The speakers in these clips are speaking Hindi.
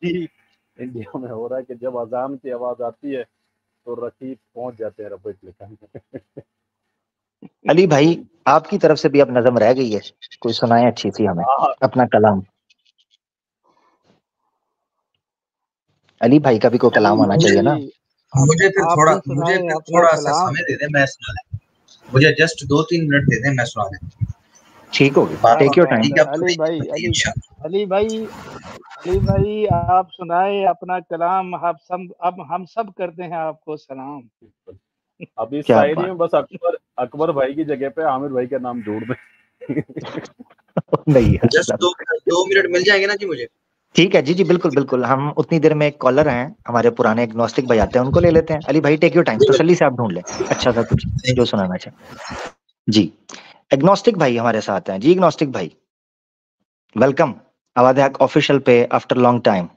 यही इंडिया में हो रहा है कि जब अजान की आवाज आती है तो रकीब पहुंच जाते हैं रबट लिखाने। अली भाई आपकी तरफ से भी अब नज़म रह गई है, कोई सुनाए अच्छी सी हमें अपना कलाम। अली भाई का भी कोई कलाम होना चाहिए ना। मुझे फिर थोड़ा सा समय दे दे, मैं सुना दूं। मुझे जस्ट 2-3 मिनट दे दे, मैं सुना दूं। ठीक होगी, टेक योर टाइम। अली भाई आप सुनाए अपना कलाम। हम सब करते हैं आपको सलाम। अभी शायरी में बस अकबर भाई की जगह पे आमिर भाई का नाम जोड़ दे। नहीं जस्ट 2 मिनट मिल जाएंगे ना जी मुझे? ठीक है जी जी बिल्कुल बिल्कुल। हम उतनी देर में एक कॉलर हैं हमारे पुराने एग्नोस्टिक भाई आते हैं, उनको ले लेते हैं। अली भाई टेक योर टाइम, तसल्ली से आप ढूंढ लें अच्छा सा कुछ जो सुनाना चाहे जी। एग्नोस्टिक भाई हमारे साथ हैं जी। एग्नोस्टिक भाई वेलकम आवाज़ हक ऑफिशियल पे आफ्टर लॉन्ग टाइम।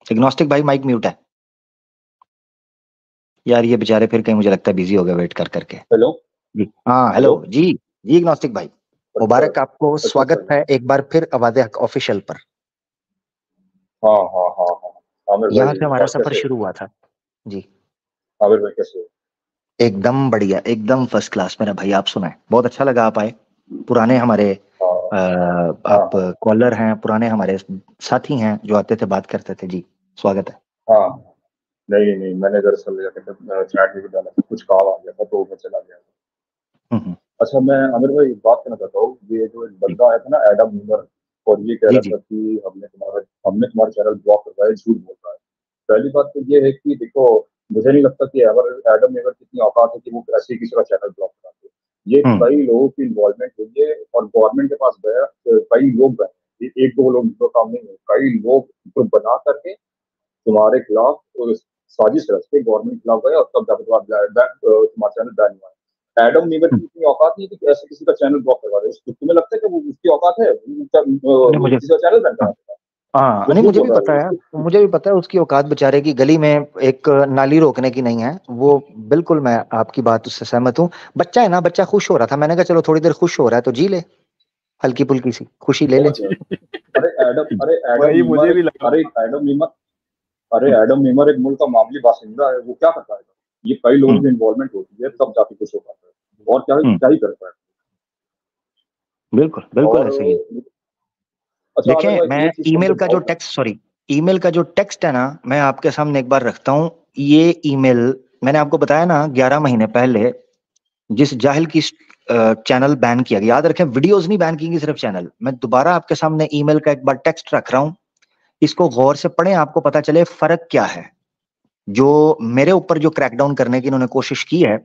एग्नोस्टिक भाई माइक म्यूट है यार, ये बेचारे फिर कहीं मुझे लगता है बिजी हो गए वेट कर करके। हेलो जी हाँ हेलो जी जी एग्नोस्टिक भाई मुबारक आपको, स्वागत है एक बार फिर आवाज़ हक ऑफिशियल पर। हाँ यहाँ से हमारा सफर शुरू हुआ था जी। आमिर भाई कैसे हो? एकदम बढ़िया, एकदम फर्स्ट क्लास मेरा भाई। आप सुनाए, बहुत अच्छा लगा आप आए। पुराने हमारे आप कॉलर हैं, पुराने हमारे साथी हैं जो आते थे बात करते थे जी, स्वागत है। हाँ नहीं मैंने दरअसल चैट में डाला था, कुछ काम आ गया था तो मैं चला गया। अच्छा मैं आमिर भाई बात करना चाहता हूँ, ये जो एक बंदा आया था ना एडम मीमर, और ये कह रहा था कि हमने तुम्हारा चैनल ब्लॉक करवाया, झूठ बोल रहा है। पहली बात तो ये है कि देखो मुझे नहीं लगता कि एडम मीमर की इतनी औकात है कि वो ऐसे किसी का चैनल ब्लॉक करा दे। ये कई लोगों की इन्वॉल्वमेंट हुई है और गवर्नमेंट के पास गया, कई लोग गए, एक दो लोग तो काम नहीं है, कई लोग ग्रुप बना करके तुम्हारे खिलाफ साजिश रच के गवर्नमेंट के खिलाफ गए और तब जाकर तुम्हारा चैनल बैन हुआ है। एडम मीमर की इतनी औकात नहीं है कि ऐसे किसी का चैनल ब्लॉक करवा दे। तुम्हें लगता है कि वो उसकी औकात है किसी का चैनल बैन करा देगा? हाँ नहीं मुझे भी पता है, मुझे भी पता है उसकी औकात बेचारे की गली में एक नाली रोकने की नहीं है वो। बिल्कुल मैं आपकी बात उससे सहमत हूँ। बच्चा है ना, बच्चा खुश हो रहा था, मैंने कहा चलो थोड़ी देर खुश हो रहा है तो जी ले, हल्की फुल्की सी खुशी ले ले। एडम मीमर एक मुल्क का मामूली बासिंदा है, वो क्या कर पाएगा? ये कई लोगों की इन्वॉल्वमेंट होती है तब जाके कुछ हो पाता है, और क्या ही करता है। बिल्कुल बिल्कुल ऐसे ही। देखें मैं ईमेल का जो ईमेल का जो टेक्स्ट है ना, मैं आपके सामने एक बार रखता हूँ। ये ईमेल मैंने आपको बताया ना 11 महीने पहले जिस जाहिल की चैनल बैन किया गया, याद रखें वीडियोस नहीं बैन की गई, सिर्फ चैनल। मैं दोबारा आपके सामने ईमेल का एक बार टेक्स्ट रख रहा हूँ, इसको गौर से पढ़ें, आपको पता चले फर्क क्या है। जो मेरे ऊपर जो क्रैकडाउन करने की इन्होंने कोशिश की है,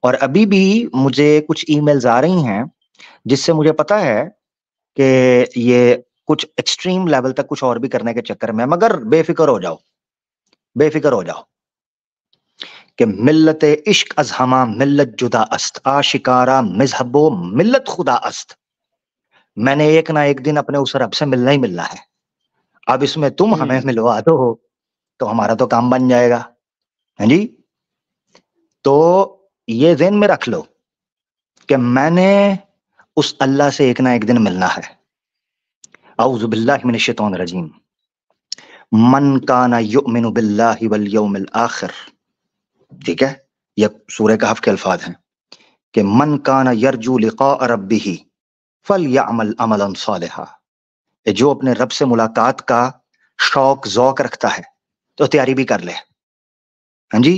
और अभी भी मुझे कुछ ईमेल्स आ रही हैं जिससे मुझे पता है कि ये कुछ एक्सट्रीम लेवल तक कुछ और भी करने के चक्कर में, मगर बेफिक्र हो जाओ, बेफिक्र हो जाओ कि मिल्लत इश्क अज हमा मिल्लत जुदा अस्त, आशिकारा मजहबो मिल्लत खुदा अस्त। मैंने एक ना एक दिन अपने उस रब से मिलना ही मिलना है। अब इसमें तुम हमें मिलवा दो तो हमारा तो काम बन जाएगा। हाँ जी, तो ये ज़हन में रख लो कि मैंने उस अल्लाह से एक ना एक दिन मिलना है। औज़ु बिल्लाहि मिनश शैतानिर रजीम। मन काना युमिनु बिल्लाहि वल यौमिल आखिर, ठीक है, ये सूरह कहफ के अल्फाज हैं कि मन काना यरजू लिक़ा रब्बिही फलयअमल अमलन सालिहा। जो अपने रब से मुलाकात का शौक ज़ौक रखता है तो तैयारी भी कर ले। हाँ जी,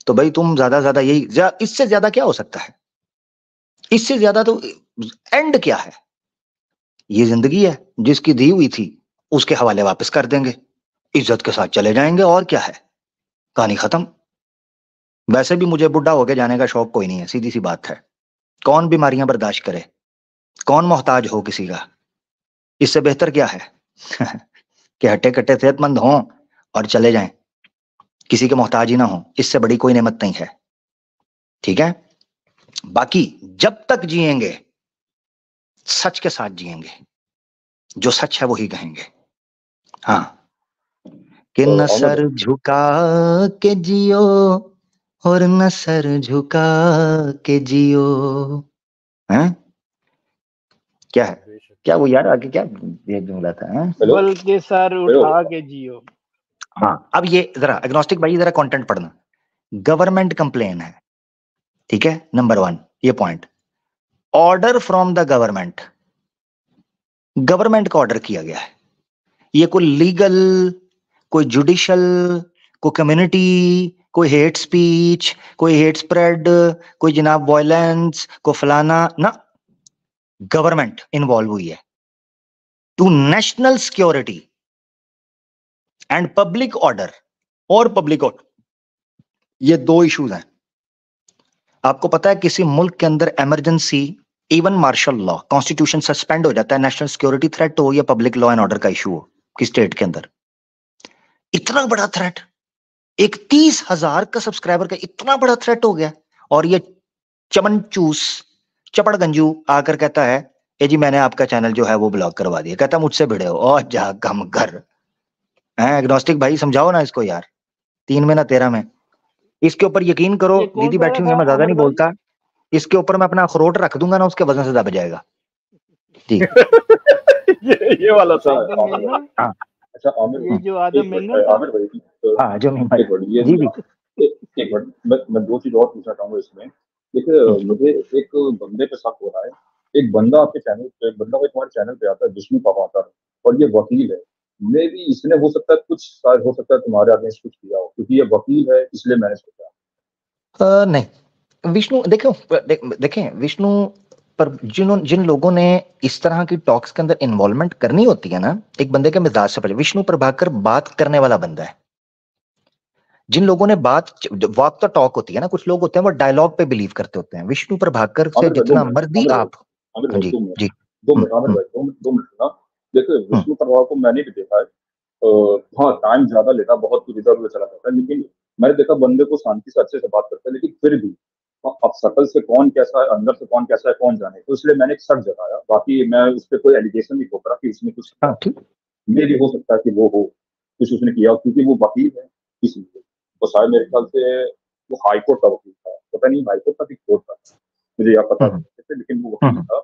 तो भाई तुम ज्यादा यही, इससे ज्यादा क्या हो सकता है? इससे ज्यादा तो एंड क्या है? ये जिंदगी है, जिसकी दी हुई थी उसके हवाले वापस कर देंगे, इज्जत के साथ चले जाएंगे, और क्या है, कहानी खत्म। वैसे भी मुझे बुढ़ा होके जाने का शौक कोई नहीं है, सीधी सी बात है। कौन बीमारियां बर्दाश्त करे, कौन मोहताज हो किसी का? इससे बेहतर क्या है कि हट्टे कट्टे सेहतमंद हों और चले जाएं, किसी के मोहताज ही ना हो। इससे बड़ी कोई नेमत नहीं है, ठीक है। बाकी जब तक जिएंगे सच के साथ जिएंगे, जो सच है वही कहेंगे। हाँ, कि न सर झुका के जियो और न सर झुका के जियो। हैं क्या है, क्या वो यार आगे क्या ये जुमला था। हाँ? बल के सर उठा के जियो। हाँ, अब ये जरा एग्नोस्टिक भाई जरा कंटेंट पढ़ना। गवर्नमेंट कंप्लेन है, ठीक है, नंबर 1 ये point. Order from the government, government का ऑर्डर किया गया है। ये कोई लीगल, कोई जुडिशियल, कोई कम्युनिटी, कोई हेट स्पीच, कोई हेट स्प्रेड, कोई जनाब वायलेंस, कोई फलाना ना, गवर्नमेंट इन्वॉल्व हुई है two national security and public order और पब्लिक ऑर्डर, ये 2 इश्यूज हैं। आपको पता है किसी मुल्क के अंदर emergency, even martial law, constitution suspend हो जाता है, नेशनल सिक्योरिटी थ्रेट हो या पब्लिक लॉ एंड ऑर्डर का इशू हो किस स्टेट के अंदर। इतना बड़ा थ्रेट, एक 30,000 का सब्सक्राइबर का इतना बड़ा थ्रेट हो गया, और ये चमन चूस चपड़ गंजू आकर कहता है ए जी मैंने आपका चैनल जो है वो ब्लॉक करवा दिया। कहता मुझसे भिड़े हो, और जा कम कर। एग्नोस्टिक भाई समझाओ ना इसको यार, 3 में ना 13 में। इसके ऊपर यकीन करो, दीदी बैठी हुई है, मैं ज्यादा नहीं बोलता, इसके ऊपर मैं अपना अखरोट रख दूंगा ना, उसके वजन से दब जाएगा। जी ये वाला था। हाँ अच्छा आमिर, ये जो आदम आमिर भाई, हाँ जो मैं जी एक मिनट, मैं 2 चीज और पूछना चाहूंगा इसमें। देखिए मुझे एक बंदे पे शक हो रहा है। एक बंदा आपके चैनल पे, एक बंदा तुम्हारे चैनल पे आता है विष्णु पवाकर, और ये वकील है। मे भी इसने हो सकता है कुछ, शायद हो सकता है तुम्हारे अगेंस्ट कुछ किया हो, क्योंकि ये वकील है, इसलिए मैंने सोचा। नहीं विष्णु, देखो देखें विष्णु पर जिन लोगों ने इस तरह की टॉक्स के अंदर इन्वॉल्वमेंट करनी होती है ना, एक बंदे के मिजाज से पहले, विष्णु प्रभाकर बात करने वाला बंदा है। जिन लोगों ने बात वॉक द टॉक होती है ना, कुछ लोग होते हैं वो डायलॉग पे बिलीव करते होते हैं। विष्णु प्रभाकर से जितना मर्जी आप जी जी 2 मिनट ना। देखिए विष्णु प्रभाकर को मैंने भी देखा है, हाँ टाइम ज्यादा लेता, बहुत कुछ इधर उधर चला जाता है, लेकिन मैंने देखा बंदे को शांति से अच्छे से बात करते हैं। लेकिन फिर भी अब शकल से कौन कैसा है, अंदर से कौन कैसा है, कौन जाने, तो इसलिए मैंने एक शक जताया। बाकी मैं उस पर कोई एलिगेशन नहीं ठोक रहा कि उसने कुछ, मे भी हो सकता है कि वो हो कुछ उसने किया, क्योंकि वो वकील है इसलिए। तो शायद मेरे ख्याल से वो हाईकोर्ट का वकील था, पता नहीं हाईकोर्ट का कि कोर्ट का, मुझे याद पता नहीं, लेकिन वो वकील था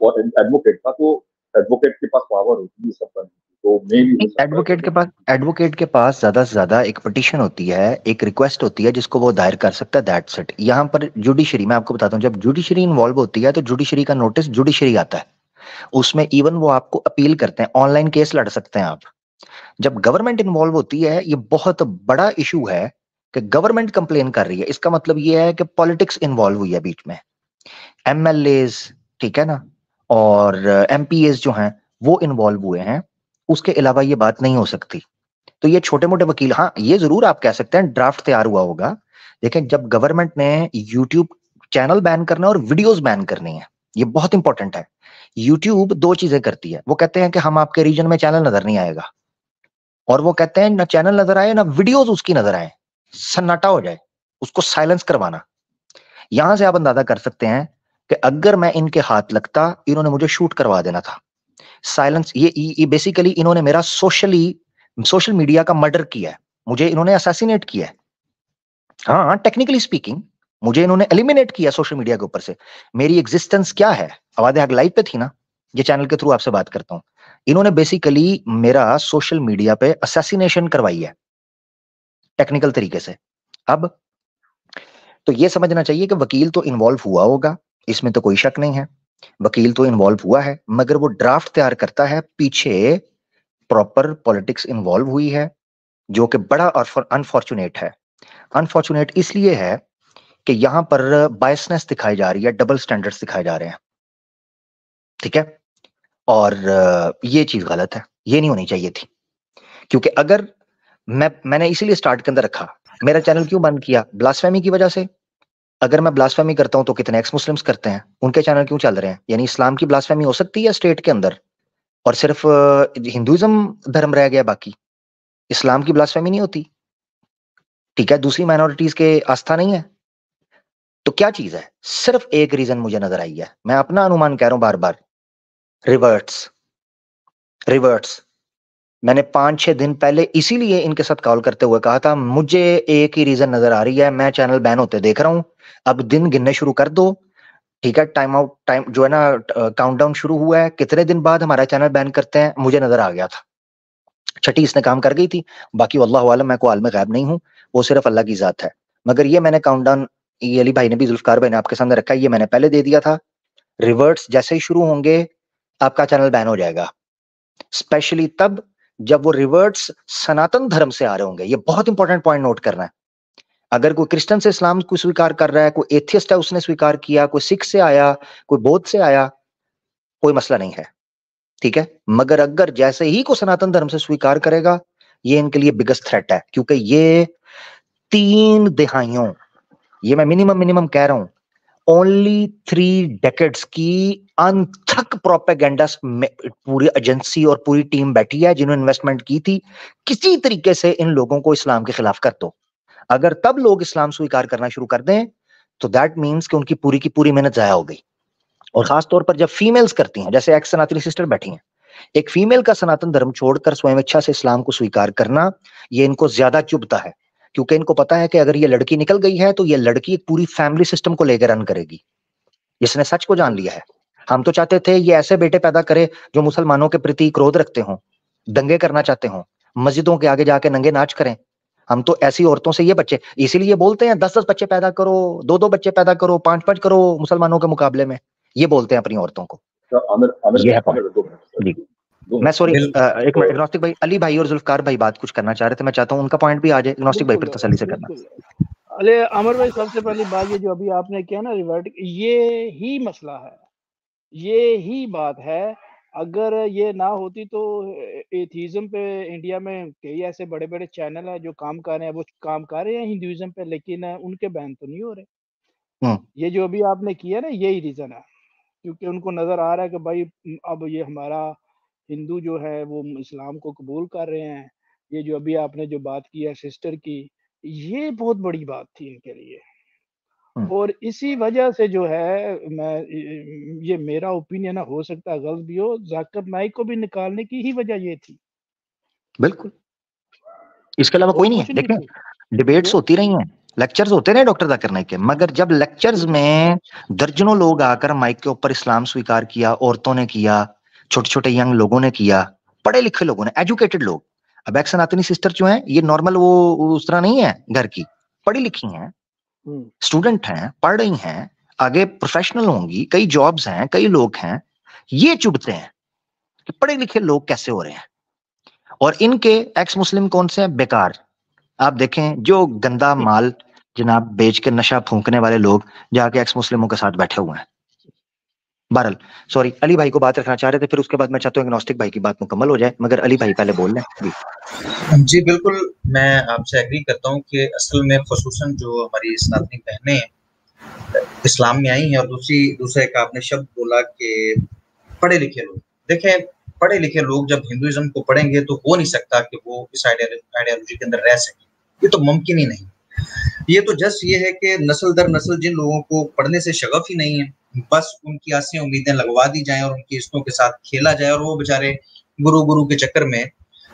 और एडवोकेट था। तो एडवोकेट के पास पावर होती है सब करने की, तो मे भी एडवोकेट के पास ज्यादा से ज्यादा एक पिटीशन होती है, एक रिक्वेस्ट होती है जिसको वो दायर कर सकता है, दैट्स इट। यहाँ पर जुडिशरी, मैं आपको बताता हूँ, जब जुडिशरी इन्वॉल्व होती है तो जुडिशरी का नोटिस जुडिशरी आता है, उसमें इवन वो आपको अपील करते हैं, ऑनलाइन केस लड़ सकते हैं आप। जब गवर्नमेंट इन्वॉल्व होती है, ये बहुत बड़ा इशू है कि गवर्नमेंट कंप्लेन कर रही है, इसका मतलब ये है कि पॉलिटिक्स इन्वॉल्व हुई है बीच में, एमएलएज, ठीक है ना, और एमपीएस जो हैं वो इन्वॉल्व हुए हैं। उसके अलावा ये बात नहीं हो सकती। तो ये छोटे मोटे वकील, हाँ ये जरूर आप कह सकते हैं ड्राफ्ट तैयार हुआ होगा, लेकिन जब गवर्नमेंट ने यूट्यूब चैनल बैन करना और वीडियोस बैन करनी है, ये बहुत इंपॉर्टेंट है। यूट्यूब 2 चीजें करती है, वो कहते हैं कि हम आपके रीजन में चैनल नजर नहीं आएगा, और वो कहते हैं ना चैनल नजर आए ना वीडियोस उसकी नजर आए, सन्नाटा हो जाए, उसको साइलेंस करवाना। यहां से आप अंदाजा कर सकते हैं कि अगर मैं इनके हाथ लगता, इन्होंने मुझे शूट करवा देना था। साइलेंस, ये बेसिकली इन्होंने मेरा सोशल मीडिया का मर्डर किया है, मुझे इन्होंने असैसिनेट किया है। हाँ टेक्निकली स्पीकिंग मुझे इन्होंने एलिमिनेट किया सोशल मीडिया के ऊपर से। मेरी एग्जिस्टेंस क्या है, आवाज़ आग लाइव पे थी ना, ये चैनल के थ्रू आपसे बात करता हूं। इन्होंने बेसिकली मेरा सोशल मीडिया पे असैसिनेशन करवाई है टेक्निकल तरीके से। अब तो ये समझना चाहिए कि वकील तो इन्वॉल्व हुआ होगा, इसमें तो कोई शक नहीं है, वकील तो इन्वॉल्व हुआ है, मगर वो ड्राफ्ट तैयार करता है, पीछे प्रॉपर पॉलिटिक्स इन्वॉल्व हुई है, जो कि बड़ा अनफॉर्चुनेट है। अनफॉर्चुनेट इसलिए है कि यहां पर बायसनेस दिखाई जा रही है, डबल स्टैंडर्ड्स दिखाए जा रहे हैं, ठीक है, और ये चीज गलत है, ये नहीं होनी चाहिए थी। क्योंकि अगर मैंने इसीलिए स्टार्ट के अंदर रखा, मेरा चैनल क्यों बंद किया, ब्लास्फेमी की वजह से। अगर मैं ब्लास्फेमी करता हूं तो कितने एक्स मुस्लिम्स करते हैं, उनके चैनल क्यों चल रहे हैं? यानी इस्लाम की ब्लास्फेमी हो सकती है स्टेट के अंदर और सिर्फ हिंदुइज्म धर्म रह गया, बाकी इस्लाम की ब्लास्फेमी नहीं होती, ठीक है, दूसरी माइनॉरिटीज के आस्था नहीं है, तो क्या चीज है? सिर्फ एक रीजन मुझे नजर आई है, मैं अपना अनुमान कह रहा हूं बार बार, रिवर्ट्स। मैंने 5-6 दिन पहले इसीलिए इनके साथ कॉल करते हुए कहा था, मुझे एक ही रीजन नजर आ रही है, मैं चैनल बैन होते देख रहा हूं, अब दिन गिनने शुरू कर दो, ठीक है, टाइम जो है ना, काउंटडाउन शुरू हुआ है, कितने दिन बाद हमारा चैनल बैन करते हैं मुझे नजर आ गया था। छठी इसने काम कर गई थी, बाकी अल्लाह आलम, मैं कोई आलम गैब नहीं हूँ, वो सिर्फ अल्लाह की जात है। मगर ये मैंने काउंटडाउन, ये अली भाई ने भी, जुल्फकार भाई ने आपके सामने रखा है, ये मैंने पहले दे दिया था। रिवर्ट्स जैसे ही शुरू होंगे आपका चैनल बैन हो जाएगा, स्पेशली तब जब वो रिवर्ट्स सनातन धर्म से आ रहे होंगे। ये बहुत इंपॉर्टेंट पॉइंट नोट करना है। अगर कोई क्रिश्चियन से इस्लाम को स्वीकार कर रहा है, कोई एथियस्ट है उसने स्वीकार किया, कोई सिख से आया, कोई बौद्ध से आया, कोई मसला नहीं है, ठीक है। मगर अगर जैसे ही को सनातन धर्म से स्वीकार करेगा, ये इनके लिए बिगेस्ट थ्रेट है, क्योंकि ये 3 दिहाइयों, ये मैं मिनिमम कह रहा हूं, ओनली 3 डेकेड्स की अनथक प्रोपेगेंडा पूरी एजेंसी और पूरी टीम बैठी है जिन्होंने इन्वेस्टमेंट की थी, किसी तरीके से इन लोगों को इस्लाम के खिलाफ कर दो। अगर तब लोग इस्लाम स्वीकार करना शुरू कर दें तो दैट मीन्स कि उनकी पूरी की पूरी मेहनत जाया हो गई। और खास तौर पर जब फीमेल्स करती हैं, जैसे एक सनातनी सिस्टर बैठी हैं, एक फीमेल का सनातन धर्म छोड़कर स्वयं इच्छा से इस्लाम को स्वीकार करना, ये इनको ज्यादा चुभता है, क्योंकि इनको पता है कि अगर ये लड़की निकल गई है तो ये लड़की एक पूरी फैमिली सिस्टम को लेकर रन करेगी। इसने सच को जान लिया है। हम तो चाहते थे ये ऐसे बेटे पैदा करे जो मुसलमानों के प्रति क्रोध रखते हों, दंगे करना चाहते हों, मस्जिदों के आगे जाके नंगे नाच करें। हम तो ऐसी औरतों से ये बच्चे, इसीलिए बोलते हैं 10-10 बच्चे पैदा करो, 2-2 बच्चे पैदा करो, 5-5 करो मुसलमानों के मुकाबले में, ये बोलते हैं अपनी औरतों को। ये है जी। मैं सॉरी, एक मिनट, एग्नोस्टिक भाई, अली भाई और जुल्फकार भाई बात कुछ करना चाह रहे थे, मैं चाहता हूं उनका पॉइंट भी आ जाए। एग्नोस्टिक भाई फिर तसल्ली से करना। अरे अमर भाई, सबसे पहली बात ये जो अभी आपने किया ना रिवर्ट, ये ही मसला है, ये ही बात है। अगर ये ना होती तो एथीज्म पे इंडिया में कई ऐसे बड़े बड़े चैनल हैं जो काम कर रहे हैं, वो काम कर रहे हैं हिंदुइज्म पे, लेकिन उनके बैन तो नहीं हो रहे। ये जो अभी आपने किया ना, यही रीजन है, क्योंकि उनको नजर आ रहा है कि भाई अब ये हमारा हिंदू जो है वो इस्लाम को कबूल कर रहे हैं। ये जो अभी आपने जो बात की है सिस्टर की, ये बहुत बड़ी बात थी इनके लिए, और इसी वजह से जो है, मैं ये मेरा ओपिनियन हो सकता है गलत भी हो, जाकिर नाइक को भी निकालने की ही वजह ये थी। बिल्कुल, इसके अलावा कोई नहीं है। देखें, डिबेट्स होती रही हैं, लेक्चर्स होते रहे डॉक्टर जाकिर नाइक के, मगर जब लेक्चर्स में दर्जनों लोग आकर माइक के ऊपर इस्लाम स्वीकार किया, औरतों ने किया, छोटे छोटे यंग लोगों ने किया, पढ़े लिखे लोगों ने, एजुकेटेड लोग। अब एक सनातनी सिस्टर जो है, ये नॉर्मल वो उस तरह नहीं है, घर की पढ़ी लिखी हैं, स्टूडेंट हैं, पढ़ रही हैं, आगे प्रोफेशनल होंगी, कई जॉब्स हैं, कई लोग हैं। ये चुभते हैं कि पढ़े लिखे लोग कैसे हो रहे हैं, और इनके एक्स मुस्लिम कौन से हैं? बेकार। आप देखें जो गंदा माल जनाब बेच के नशा फूंकने वाले लोग जाके एक्स मुस्लिमों के साथ बैठे हुए हैं। बहरहाल, सॉरी, अली भाई को बात रखना चाह रहे थे, फिर उसके बाद मैं चाहता हूँ एग्नोस्टिक भाई की बात मुकम्मल हो जाए, मगर अली भाई पहले बोल लें। जी बिल्कुल, मैं आपसे एग्री करता हूँ कि असल में खुसूसन जो हमारी सनातनी बहनें इस्लाम में आई हैं, और दूसरा एक आपने शब्द बोला कि पढ़े लिखे लोग। देखें, पढ़े लिखे लोग जब हिंदुइज्म को पढ़ेंगे तो हो नहीं सकता कि वो इस आइडियोलॉजी के अंदर रह सके, ये तो मुमकिन ही नहीं। ये तो जस्ट ये है कि नस्ल दर नस्ल जिन लोगों को पढ़ने से शगफ ही नहीं है, बस उनकी आसें उम्मीदें लगवा दी जाएं और उनकी इज्जतों के साथ खेला जाए, और वो बेचारे गुरु के चक्कर में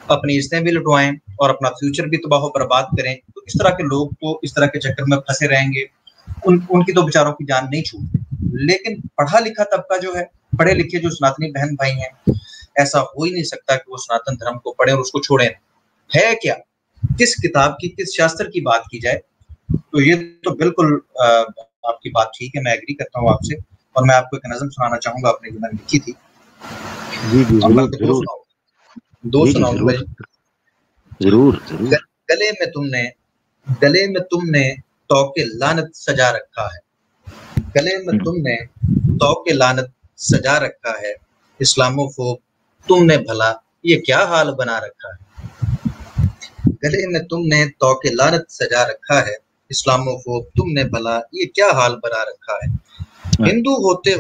अपनी इज्जतें भी लुटवाएं और अपना फ्यूचर भी तबाह बर्बाद करें। तो इस तरह के लोग तो इस तरह के चक्कर में फंसे रहेंगे, उनकी तो बेचारों की जान नहीं छूटती। लेकिन पढ़ा लिखा तबका जो है, पढ़े लिखे जो सनातनी बहन भाई हैं, ऐसा हो ही नहीं सकता कि वो सनातन धर्म को पढ़े और उसको छोड़ें। है क्या, किस किताब की, किस शास्त्र की बात की जाए, तो ये तो बिल्कुल आपकी बात ठीक है, मैं एग्री करता हूँ आपसे। और मैं आपको एक नज़म सुनाना चाहूंगा, आपने जो मैंने लिखी थी। जी जी, दो सुनाऊंगा जरूर। गले में तुमने तौके लानत सजा रखा है, गले में तुमने तौके लानत सजा रखा है, इस्लामोफोब तुमने भला ये क्या हाल बना रखा है। गले में तुमने तौके लानत सजा रखा है, इस्लामोफोब तुमने भला ये क्या हाल बना रखा है। हिंदू होते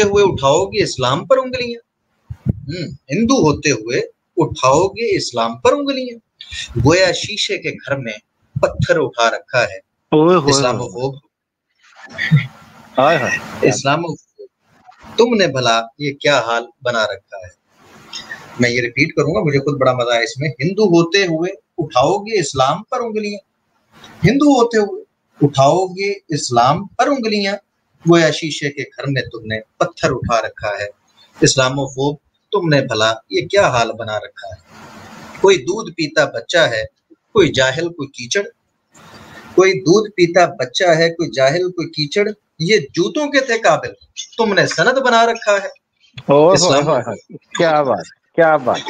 हुए उठाओगे इस्लाम पर उंगलियां, हिंदू होते हुए उठाओगे इस्लाम पर उंगलियां, गोया शीशे के घर में पत्थर उठा रखा है, इस्लामोफोब इस्लामोफोब तुमने भला ये क्या हाल बना रखा है। मैं ये रिपीट करूंगा, मुझे खुद बड़ा मजा है इसमें। हिंदू होते हुए उठाओगे इस्लाम पर उंगलियां, हिंदू होते हुए उठाओगे इस्लाम पर उंगलियां, गोया शीशे के घर में तुमने पत्थर उठा रखा है। इस्लामोफोब तुमने भला ये क्या हाल बना रखा है। कोई दूध पीता बच्चा है, कोई जाहिल कोई कीचड़, कोई दूध पीता बच्चा है, कोई जाहिल कोई कीचड़, ये जूतों के थे काबिल, तुमने सनद बना रखा है। क्या बात, क्या बात।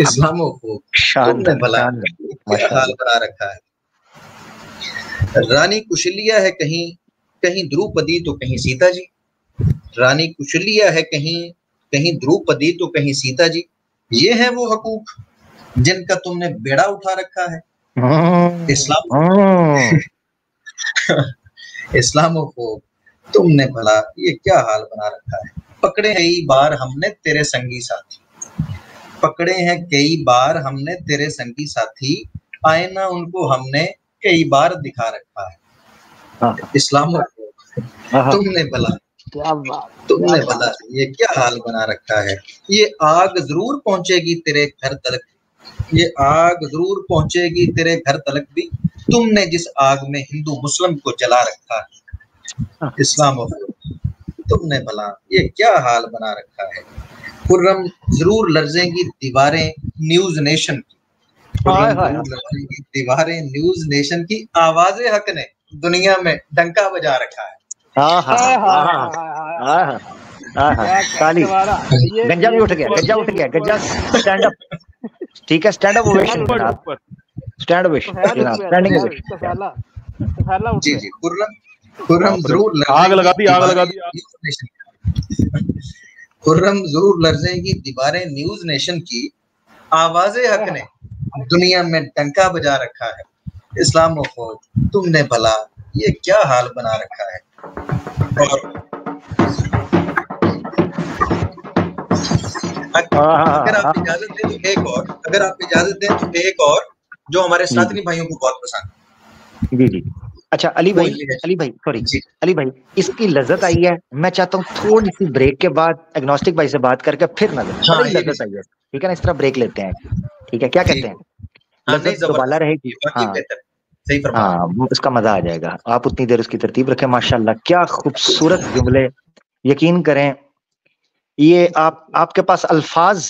इस्लामोफोब तुमने भला क्या हाल बना रखा है। रानी कुशलिया है कहीं कहीं द्रौपदी तो कहीं सीता जी, रानी कुशलिया है कहीं कहीं द्रौपदी तो कहीं सीता जी, ये है वो हकूक जिनका तुमने बेड़ा उठा रखा है। इस्लामोफोब तुमने भला ये क्या हाल बना रखा है। पकड़े कई बार हमने तेरे संगी साथी, पकड़े हैं कई बार हमने तेरे संगी साथी, आईना उनको हमने कई बार दिखा रखा है। इस्लामोफोब तुमने भला तुमने भला ये क्या हाल बना रखा है। ये आग जरूर पहुंचेगी तेरे घर तलक, ये आग जरूर पहुंचेगी तेरे घर तलक भी, तुमने जिस आग में हिंदू मुस्लिम को जला रखा है। इस्लामोफोब तुमने भला ये क्या हाल बना रखा है। खुर्रम जरूर लर्जेंगी दीवारें न्यूज नेशन की, लर्जेंगी दीवारें न्यूज नेशन की, आवाज़े हक ने दुनिया में डंका बजा रखा है। ताली, गंजा भी उठ गया, गंजा उठ गया, गंजा स्टैंड अप, ठीक है, स्टैंड अप ओवेशन जनाब, स्टैंड ओवेशन जनाब, स्टैंडिंग ओवेशन। जी जी, खुर्रम जरूर आग लगा दी, आग लगा दी। खुर्रम जरूर लर्जेंगी दीवारें न्यूज नेशन की, आवाज़े हक ने दुनिया में डंका बजा रखा है। इस्लामोफोब तुमने भला ये क्या हाल बना रखा है। और अगर आप इजाजत दें तो एक और, अगर आप इजाजत दें तो एक और जो हमारे साथी भाइयों को बहुत पसंद। जी जी, अच्छा अली भाई, सॉरी अली भाई, इसकी लज्जत आई है। मैं चाहता हूँ थोड़ी सी ब्रेक के बाद एग्नोस्टिक भाई से बात करके फिर नजर लज्जत आई है, ठीक है ना, इस तरह ब्रेक लेते हैं, ठीक है, क्या कहते हैं, लज्जत दोबारा रहेगी। हाँ, उसका मजा आ जाएगा। आप उतनी देर उसकी तरतीब रखें। माशाल्लाह क्या खूबसूरत जुमले, यकीन करें ये आपके पास अल्फाज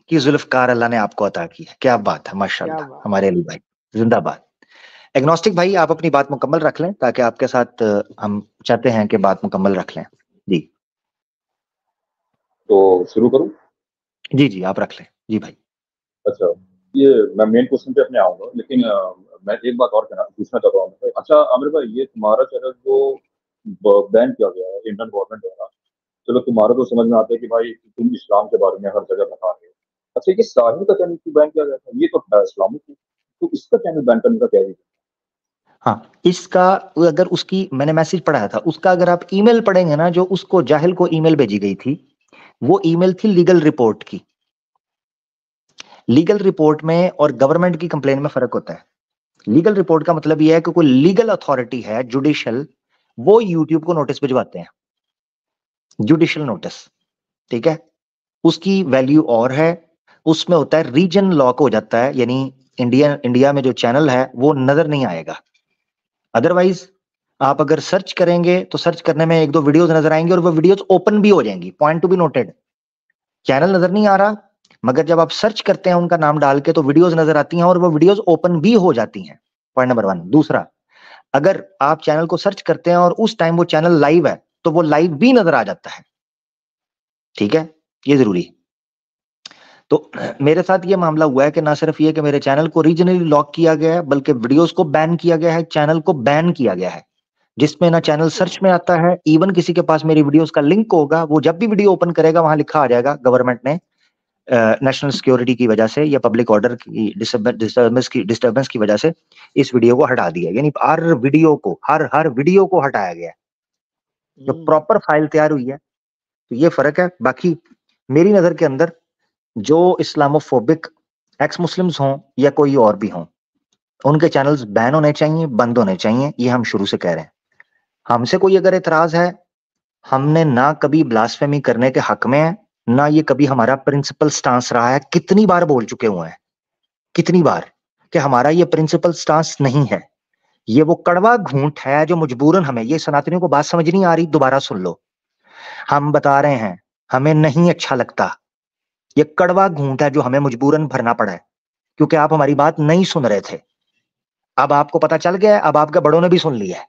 की जुल्फकार अल्लाह ने आपको अता की है। क्या बात है, माशाल्लाह हमारे अली भाई, जिंदाबाद। एग्नोस्टिक भाई आप अपनी बात मुकम्मल रख लें ताकि आपके साथ हम चाहते हैं कि बात मुकम्मल रख लें। जी तो शुरू करूं? जी जी आप रख लें। जी भाई। अच्छा, ये मैं मेन क्वेश्चन पे अपने आऊंगा, लेकिन मैं एक बात और पूछना चाहता हूँ। अच्छा आमिर भाई, ये तुम्हारा चैनल जो बैन किया गया है इंडियन गवर्नमेंट द्वारा, चलो तुम्हारा तो समझ में आता है कि भाई तुम इस्लाम के बारे में हर जगह बता रहे हो। अच्छा, ये साहिल का चैनल क्यों बैन किया गया था? ये तो इस्लामिक है, तो इसका चैनल बैन करने का क्या रीजन? हाँ, इसका अगर उसकी मैंने मैसेज पढ़ाया था, उसका अगर आप ईमेल पढ़ेंगे ना, जो उसको जाहिल को ईमेल भेजी गई थी, वो ईमेल थी लीगल रिपोर्ट की। लीगल रिपोर्ट में और गवर्नमेंट की कंप्लेन में फर्क होता है। लीगल रिपोर्ट का मतलब यह है कि कोई लीगल अथॉरिटी है, जुडिशियल, वो यूट्यूब को नोटिस भिजवाते हैं, जुडिशियल नोटिस, ठीक है। उसकी वैल्यू और है, उसमें होता है रीजन लॉक हो जाता है, यानी इंडिया में जो चैनल है वो नजर नहीं आएगा। अदरवाइज आप अगर सर्च करेंगे तो सर्च करने में एक दो वीडियोस नजर आएंगे और वो वीडियोस ओपन भी हो जाएंगी। Point to be noted, channel नजर नहीं आ रहा, मगर जब आप सर्च करते हैं उनका नाम डाल के तो वीडियोस नजर आती हैं और वो वीडियोस ओपन भी हो जाती हैं। Point number 1। दूसरा, अगर आप चैनल को सर्च करते हैं और उस टाइम वो चैनल लाइव है तो वो लाइव भी नजर आ जाता है, ठीक है, ये जरूरी। तो मेरे साथ ये मामला हुआ है कि ना सिर्फ ये कि मेरे चैनल को रीजनली लॉक किया गया है, बल्कि वीडियोस को बैन किया गया है, चैनल को बैन किया गया है, जिसमें ना चैनल सर्च में आता है, इवन किसी के पास मेरी वीडियोस का लिंक होगा, वो जब भी वीडियो ओपन करेगा वहां लिखा आ जाएगा गवर्नमेंट ने नेशनल सिक्योरिटी की वजह से या पब्लिक ऑर्डर की डिस्टर्बेंस की वजह से इस वीडियो को हटा दिया। यानी हर वीडियो को हटाया गया, जो प्रॉपर फाइल तैयार हुई है। तो ये फर्क है। बाकी मेरी नजर के अंदर जो इस्लामोफोबिक एक्स मुस्लिम्स हों या कोई और भी हों, उनके चैनल्स बैन होने चाहिए, बंद होने चाहिए, ये हम शुरू से कह रहे हैं। हमसे कोई अगर एतराज है, हमने ना कभी ब्लास्फेमी करने के हक में है, ना ये कभी हमारा प्रिंसिपल स्टांस रहा है। कितनी बार बोल चुके हुए हैं, कितनी बार, कि हमारा ये प्रिंसिपल स्टांस नहीं है। ये वो कड़वा घूंट है जो मजबूरन हमें, ये सनातनियों को बात समझ नहीं आ रही, दोबारा सुन लो, हम बता रहे हैं हमें नहीं अच्छा लगता, ये कड़वा घूंट है जो हमें मजबूरन भरना पड़ा है, क्योंकि आप हमारी बात नहीं सुन रहे थे। अब आपको पता चल गया है, अब आपके बड़ों ने भी सुन लिया है।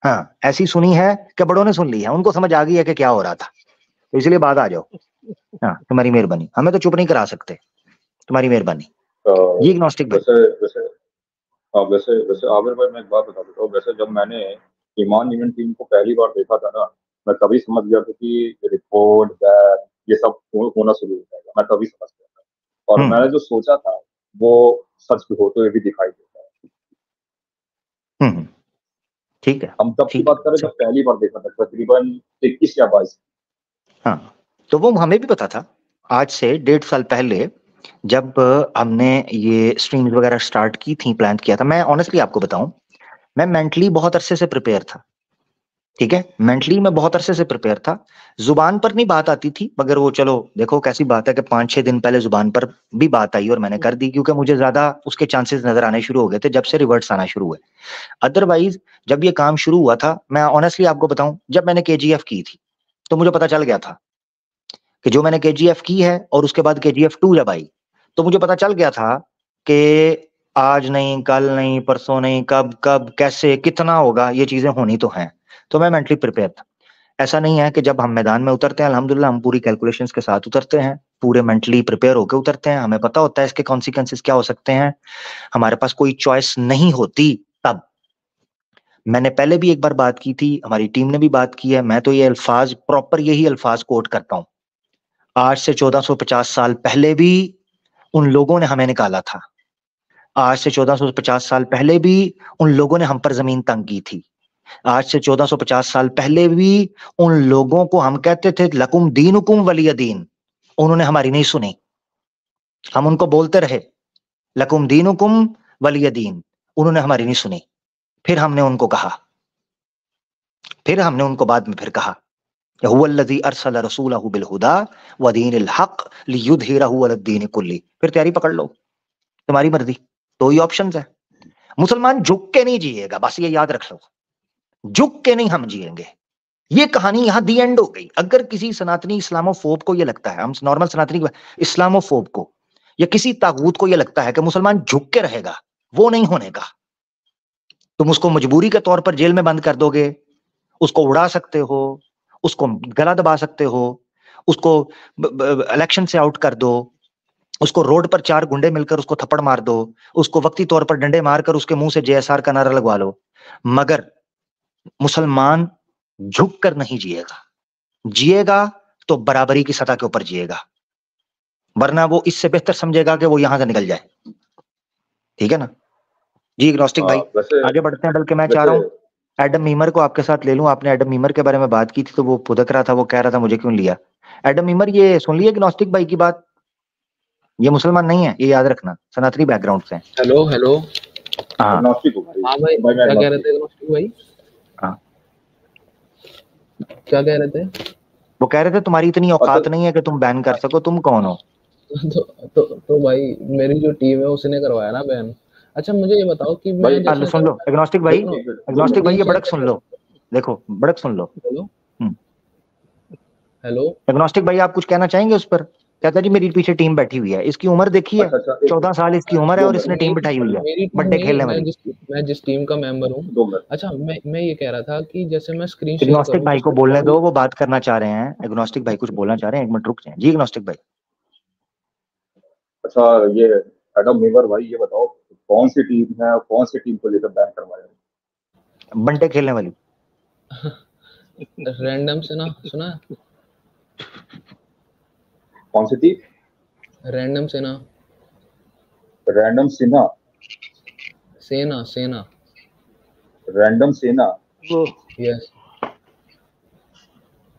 हाँ, ऐसी सुनी है कि बड़ों ने सुन ली है, उनको समझ आ गई है कि क्या हो रहा था, तो इसलिए बात आ जाओ। हाँ, तुम्हारी मेहरबानी, हमें तो चुप नहीं करा सकते, तुम्हारी मेहरबानी। ये इग्नोस्टिक भाई। वैसे वैसे आमिर भाई, मैं एक बात बता देता हूँ। वैसे जब मैंने ईमान इवेंट टीम को पहली बार देखा था ना, मैं तभी समझ गया था कि रिकॉर्ड बैन ये सब होना शुरू हो जाएगा, मैं तभी समझ गया था। और मैंने जो सोचा था वो सच होते हुए भी दिखाई देता है। ठीक है, हम तब की बात करें जब पहली बार देखा था, तकरीबन 21 या 22। हाँ, तो वो हमें भी पता था, आज से 1.5 साल पहले जब हमने ये स्ट्रीम्स वगैरह स्टार्ट की थी, प्लान किया था। मैं ऑनेस्टली आपको बताऊं, मैं मेंटली बहुत अरसे से प्रिपेयर था, ठीक है, मेंटली मैं बहुत अरसे से प्रिपेयर था। जुबान पर नहीं बात आती थी, मगर वो चलो देखो कैसी बात है कि 5-6 दिन पहले जुबान पर भी बात आई और मैंने कर दी, क्योंकि मुझे ज्यादा उसके चांसेस नजर आने शुरू हो गए थे जब से रिवर्ट्स आना शुरू हुए। अदरवाइज जब ये काम शुरू हुआ था, मैं ऑनेस्टली आपको बताऊं, जब मैंने KGF की थी तो मुझे पता चल गया था कि जो मैंने KGF की है और उसके बाद KGF 2 जब आई तो मुझे पता चल गया था कि आज नहीं, कल नहीं, परसों नहीं, कब कब कैसे कितना होगा, ये चीजें होनी तो हैं। तो मैं मेंटली प्रिपेयर था। ऐसा नहीं है कि जब हम मैदान में उतरते हैं, अल्हम्दुलिल्लाह हम पूरी कैलकुलेशंस के साथ उतरते हैं, पूरे मेंटली प्रिपेयर होकर उतरते हैं, हमें पता होता है इसके कॉन्सिक्वेंसेस क्या हो सकते हैं, हमारे पास कोई चॉइस नहीं होती। तब मैंने पहले भी एक बार बात की थी, हमारी टीम ने भी बात की है, मैं तो ये अल्फाज प्रॉपर यही अल्फाज कोट करता हूं, आज से 1450 साल पहले भी उन लोगों ने हमें निकाला था, आज से 1450 साल पहले भी उन लोगों ने हम पर जमीन तंग की थी, आज से 1450 साल पहले भी उन लोगों को हम कहते थे लकुम दीनुकुम वलिय दीन, उन्होंने हमारी नहीं सुनी, हम उनको बोलते रहे लकुम दीनुकुम वलिय दीन, उन्होंने हमारी नहीं सुनी। फिर हमने उनको कहा, फिर हमने उनको बाद में फिर कहा, हुवल्लज़ी अरसल रसूलहु बिल हुदा व दीनिल हक लियुज़हिरहु अला दीन कुल्ली। फिर तैयारी पकड़ लो, तुम्हारी मर्जी, दो ही ऑप्शंस है। मुसलमान झुक के नहीं जिएगा, बस ये याद रख लो, झुक के नहीं हम जिएंगे। ये कहानी यहां दी एंड हो गई। अगर किसी सनातनी इस्लामोफोब को ये लगता है, हम नॉर्मल सनातनी इस्लामोफोब को या किसी तागूत को ये लगता है कि मुसलमान झुक के रहेगा, वो नहीं होने का। तुम उसको मजबूरी के तौर पर जेल में बंद कर दोगे, उसको उड़ा सकते हो, उसको गला दबा सकते हो, उसको इलेक्शन से आउट कर दो, उसको रोड पर 4 गुंडे मिलकर उसको थप्पड़ मार दो, उसको वक्ती तौर पर डंडे मारकर उसके मुंह से JSR का नारा लगवा लो, मगर मुसलमान झुक कर नहीं जिएगा। जिएगा तो बराबरी की सतह के ऊपर जिएगा, वरना वो इससे बेहतर समझेगा कि वो यहां से निकल जाए। ठीक है ना जी एग्नोस्टिक भाई, आगे बढ़ते हैं। बल्कि मैं चाह रहा हूँ एडम मीमर को आपके साथ ले लूं। आपने एडम मीमर के बारे में बात की थी तो वो फुदक रहा था, वो कह रहा था मुझे क्यों लिया। एडम मीमर, ये सुन लिया एग्नोस्टिक भाई की बात, ये मुसलमान नहीं है, ये याद रखना, सनातनी बैकग्राउंड से। हेलो हेलो, हाँ भाई क्या कह रहे थे एग्नोस्टिक भाई? हाँ, क्या कह रहे थे? वो कह रहे थे तुम्हारी इतनी औकात नहीं है कि तुम बैन कर सको, तुम कौन हो? तो भाई मेरी जो टीम है उसने करवाया ना बैन। अच्छा मुझे ये बताओ कि मैं जैसे सुन लो एग्नोस्टिक भाई, एग्नोस्टिक भाई ये बड़क सुन लो, देखो बड़क सुन लो। हेलो एग्नोस्टिक भाई, आप कुछ कहना चाहेंगे उस पर? कहता जी मेरी पीछे टीम बैठी हुई है, इसकी उम्र देखिए, 14 साल इसकी उम्र है और इसने टीम बिठाई हुई है बड्डे खेलने वाली। मैं जिस टीम का मेंबर हूँ। अच्छा मैं ये कह रहा था कि जैसे मैं स्क्रीन शेयर एग्नोस्टिक भाई को बोलने दो, वो बात करना चाह रहे हैं। एग्नोस्टिक भाई कुछ बोलना चाह रहे हैं, एक मिनट रुक जाए जी एग्नोस्टिक भाई। अच्छा, ये एडम मीमर भाई ये बताओ कौन सी टीम है, कौन सी टीम को लेकर बैन करवाया? बंटे खेलने वाली। रैंडम से ना सुना? कौन सी टीम? रैंडम से ना। रैंडम सेना? सेना सेना रैंडम सेना, वो यस,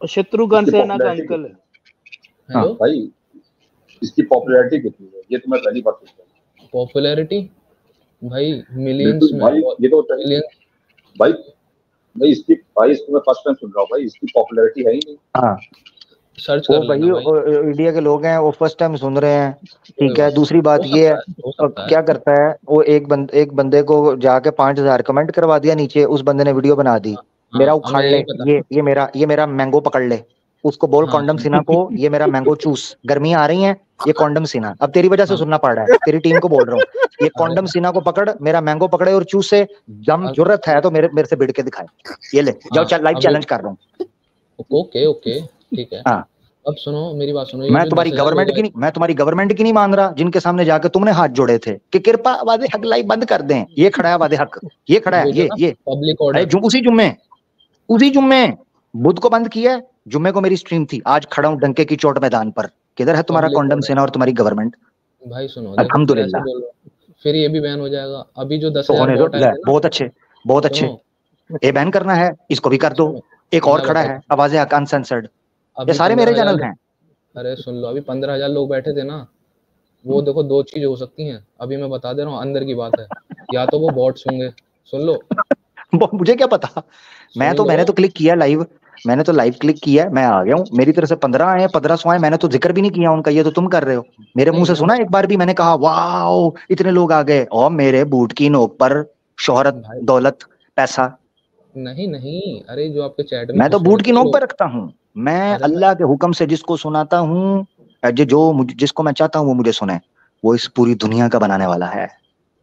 शत्रुघ्न सेना का अंकल है। हेलो भाई, इसकी पॉपुलैरिटी कितनी है ये तो मैं पहली बार सुन रहा हूं। पॉपुलैरिटी भाई मिलियंस में, भाई ये तो मिलियंस भाई इसकी मैं फर्स्ट टाइम सुन रहा हूँ भाई, इसकी पॉपुलैरिटी है ही नहीं। हाँ सर्च वो कर भाई लेना भाई। इंडिया के लोग हैं, वो फर्स्ट टाइम सुन रहे हैं, कोई ठीक है। बात दूसरी बात हो ये है, सकता है, हो सकता है। क्या करता है वो, एक बंदे को जाके 5,000 कमेंट करवा दिया नीचे, उस बंदे ने वीडियो बना दी, मेरा हाँ, उखाड़ हमें ले, यही पता। ये मेरा मैंगो पकड़ ले, उसको बोल हाँ, कॉन्डम सीना को, ये मेरा मैंगो चूस, गर्मियां आ रही हैं, ये कॉन्डम सीना, अब तेरी वजह से हाँ। सुनना पड़ रहा है, तेरी टीम को बोल रहा हूँ, ये अरे कॉन्डम सीना को पकड़, मेरा मैंगो पकड़े और चूसे, दम जरूरत है तो मेरे से भिड़ के दिखाए, ये ले जाओ, हाँ, लाइव अभी चैलेंज कर रहा हूँ। ओके ओके ठीक है। हाँ, अब सुनो मेरी बात सुनो, ये मैं जो तुम्हारी 10,000 लोग आए, मैं तुम्हारी गवर्नमेंट की नहीं मान रहा, जिनके सामने जाकर तुमने हाथ जोड़े थे कि कृपा वादे हक लाइव बंद कर दें, ये खड़ा है वादे हक, ये खड़ा वो है, जो ना ये पब्लिक अरे ऑर्डर, उसी जुम्मे बुध को बंद किया है, जुम्मे को मेरी स्ट्रीम थी, आज खड़ा हूं डंके की चोट मैदान पर, किधर है तुम्हारा पब्लिक कॉन्डम ऑर्डर सेना और तुम्हारी गवर्नमेंट? भाई सुनो, देखो फिर ऐसे अल्हम्दुलिल्लाह। बोल रहे हो, फिर ये भी बैन हो जाएगा। अभी जो तो 10,000 होने दो, बॉट आए ले, थे ना, बहुत अच्छे, बहुत अच्छे, सुनो ये बैन करना है, इसको भी कर दो। सुनो, एक और मैं खड़ा बताता है हूँ। आवाज़े हक अनसेंसर्ड, ये अभी सारे मेरे 15,000 चैनल लोग, हैं। अरे सुन लो, अभी 15,000 लोग बैठे थे ना, वो देखो दो चीज हो सकती हैं, अभी मैं बता दे रहा हूँ, अंदर की बात है, या तो वो बॉट्स होंगे, सुन लो, मुझे क्या पता, सुन लो। मैंने तो क्लिक किया लाइव, मैंने तो लाइव क्लिक किया, मैं आ गया हूँ, मेरी तरफ से 15 आए, 1500 आए, मैंने तो जिक्र भी नहीं किया उनका, ये तो तुम कर रहे हो। मेरे मुंह नहीं से वो सुना एक बार भी मैंने कहा वाह इतने लोग आ गए, और मेरे बूट की नोक पर शोहरत, भाई, दौलत, पैसा, नहीं नहीं, अरे जो आपके चैट में मैं तो बूट की सुनते नोक लोग, पर रखता हूँ, मैं अरे मैं, अल्लाह के हुक्म से जिसको सुनाता हूँ, जिसको मैं चाहता हूँ वो मुझे सुने, वो इस पूरी दुनिया का बनाने वाला है,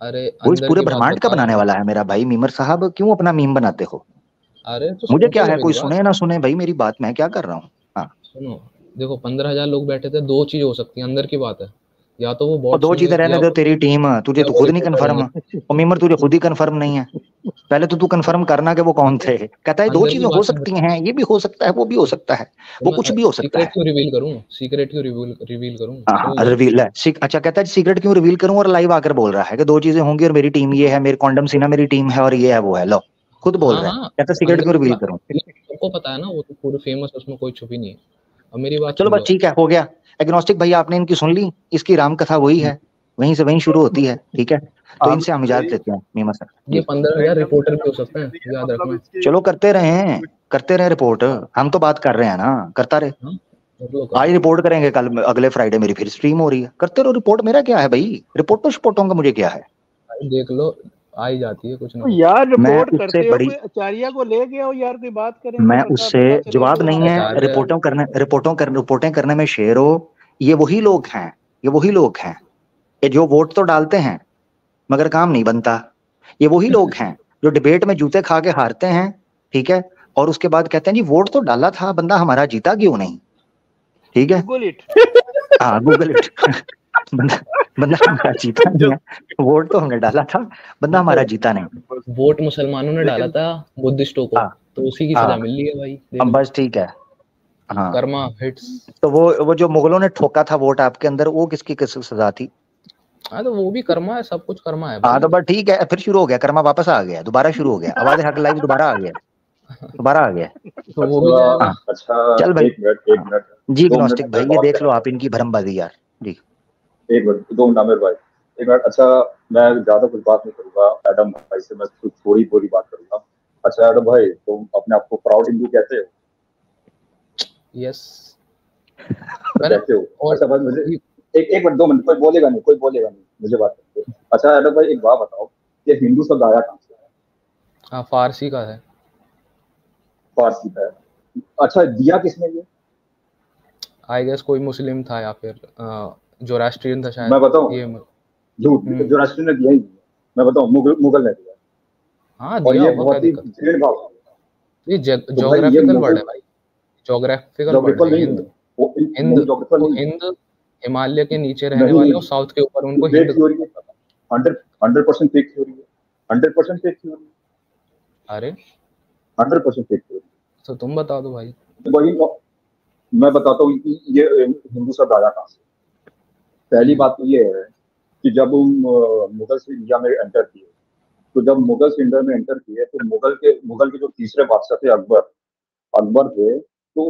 अरे वो इस अंदर पूरे की बात ब्रह्मांड का बता रहा बनाने हूँ। वाला है मेरा भाई। मीमर साहब क्यों अपना मीम बनाते हो? अरे तो मुझे सुन तो क्या लो है, कोई मेरी बात, सुने ना सुने भाई मेरी बात, मैं क्या कर रहा हूँ। हाँ, सुनो, देखो 15,000 लोग बैठे थे, दो चीज हो सकती है, अंदर की बात है, या तो वो और बॉट्स दो होंगे चीजें रहने दो, तेरी टीम, तुझे या तो वो खुद नहीं रिपोर्टर कंफर्म, होंगे। और मीमर तुझे खुद ही कंफर्म नहीं है, पहले तो तू कंफर्म करना कि वो कौन थे, कहता है दो अंदर की चीजें हो बात है, सकती हैं, ये भी हो सकता है, वो भी हो सकता है, तो वो मैं कुछ भी हो सकता सीक्रेट है। क्यों रिवील करूं, सीक्रेट क्यों रिवील करूं, हाँ, सुन लो। रिवील है, अच्छा कहता है सीक्रेट क्यों रिवील करूं, और लाइव आकर बोल रहा है कि दो चीजें होंगी और मेरी टीम ये है, मेरी कॉन्डम सीना मेरी टीम है, और ये है वो है, लो खुद बोल हाँ रहा है, हाँ, कहता है सीक्रेट अंदर क्यों की रिवील बात करूं। सबको पता है ना, वो तो पूरे फेमस है, उसमें कोई छुपी नहीं है। अब मेरी बात चलो सुन बस लो। ठीक है, हो गया। एग्नोस्टिक भाई आपने इनकी सुन ली, इसकी राम कथा वही है, वहीं से वहीं शुरू होती है, ठीक है, तो आमिर इनसे हम भाई इजाजत लेते हैं मीमा सर ये जी। 15,000 रैंडम रिपोर्टर भी हो चैलेंज सकते हैं, नहीं है, याद मतलब रखना। इसके चलो करते रहे रिपोर्ट, हम तो बात कर रहे हैं ना, करता रहे। हाँ, कर लो आज रिपोर्ट करेंगे, कल अगले फ्राइडे मेरी फिर स्ट्रीम हो रही है, करते रहो रिपोर्ट, मेरा क्या है भाई, रिपोर्टों शिपोर्टों का मुझे क्या है। भाई देख लो, आ ही जाती है कुछ ना तो कुछ। यार मैं रिपोर्ट उससे करते हो, बड़ी कोई आचार्य को ले गए हो यार, कोई बात करेंगे, मैं पता उससे पता चले जवाब तो नहीं है, आचार्य, रिपोर्टें करने में ये वही लोग हैं, ये वही लोग हैं, ये जो वोट तो डालते हैं मगर काम नहीं बनता, ये वही लोग हैं जो डिबेट में जूते खा के हारते हैं, ठीक है, और उसके बाद कहते हैं जी वोट तो डाला था, बंदा हमारा जीता क्यों नहीं, ठीक है, गूगल इट। हाँ गूगल इट बंदा बंदा हमारा जीता नहीं जो है, वोट तो हमने डाला था, बंदा हमारा जीता नहीं। बस वोट मुसलमानों ने डाला लेकिन था बुद्धिस्टों को, हाँ तो उसी की हाँ, सजा मिल रही है भाई, देख अब लो। बस ठीक है। हाँ, कर्मा हिट्स। तो वो जो मुगलों ने ठोका था वोट आपके अंदर, वो किसकी किस सजा थी? हाँ तो वो भी कर्मा है, सब कुछ कर्मा है हाँ भाई। तो बस ठीक है, फिर शुरू हो गया, कर्मा वापस आ गया, दोबारा शुरू हो गया, आवाज हक लाइव दोबारा आ गया, दोबारा आ गया। तो वो भी अच्छा जाएगा। हाँ, अच्छा, चल भाई। एक हाँ, मिनट जी 2 मिनट ग्नोस्टिक में भाई, ये बात देख लो करना आप इनकी भरमबाजी यार जी। एक मिनट 2 मिनट आमिर भाई, एक मिनट। अच्छा, मैं ज्यादा कुछ बात नहीं करूंगा, एडम भाई से मैं कुछ थोड़ी थोड़ी बात करूंगा। अच्छा एडम भाई, तुम अपने आप को प्राउड हिंदू कहते हो? यस मैंने, कहते हो? और अच्छा भाई मुझे एक मिनट 2 मिनट, कोई बोलेगा नहीं, मुझे बात करते। अच्छा एडम भाई, एक बात बताओ, ये हिंदू शब्द आया कहाँ से? हाँ फारसी का है। फारसी का है। अच्छा, दिया किसने ये? आई गेस कोई मुस्लिम था, या फिर जो राष्ट्रीय था शायद मैं बताऊं? ये झूठ, जो राष्ट्र ने दिया ही नहीं है। मैं बताऊं, मुगल ने दिया। हाँ और दिया ये होगा, क्या बहुत ही दिक्कत, भेड़ भाव। ये तो भाई ये जोग्राफिकल वर्ड मुगल है भाई, जोग्राफिकल वर्ड जोग्राफिकल है नहीं हिंद। है, वो हिंद नहीं जोग्राफिकल वो नहीं है। हिंद हिमालय के नीचे रहने नहीं, वाले और साउथ के ऊपर उनको फेक हिंद थ्योरी है, कहा जाता था। 100% फेक थ्योरी है, 100% फेक थ्योरी, अरे 100% फेक थ्योरी। तो तुम बता दो भाई। वही मैं बताता हूँ कि ये हिंदू शब्द आया कहाँ से। पहली बात तो ये है कि जब मुगल से इंडिया में एंटर किए, तो जब मुगल से इंडिया में एंटर किए, तो मुगल के जो तीसरे बादशाह थे, अकबर थे, तो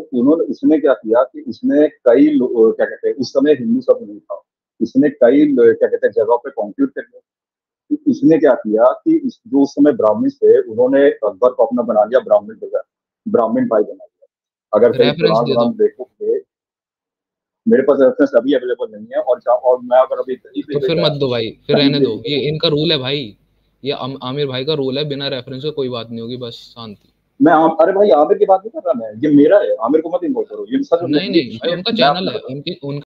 उसने क्या किया कि उसने कई क्या कहते हैं, उस समय हिंदू शब्द नहीं था, इसने कई क्या कहते हैं जगहों पे कॉन्क्यूट कर लिया। तो इसने क्या किया कि जो उस समय ब्राह्मण थे, उन्होंने अकबर को अपना बना लिया, ब्राह्मण भाई बना लिया। अगर कहीं रेफरेंस पुराण दे दो, देखोगे, मेरे पास रेफरेंस अभी अवेलेबल नहीं है, और मैं अगर अभी तो फिर मत दो भाई, फिर रहने दो, ये इनका रूल है भाई, ये आमिर भाई का रूल है, बिना रेफरेंस के कोई बात नहीं होगी, बस शांति। अरे भाई आमिर की बात नहीं कर रहा मैं, ये मेरा है, आमिर को मत इन्वॉल्व करो, ये सच नहीं भाई, उनका चैनल है, उनकी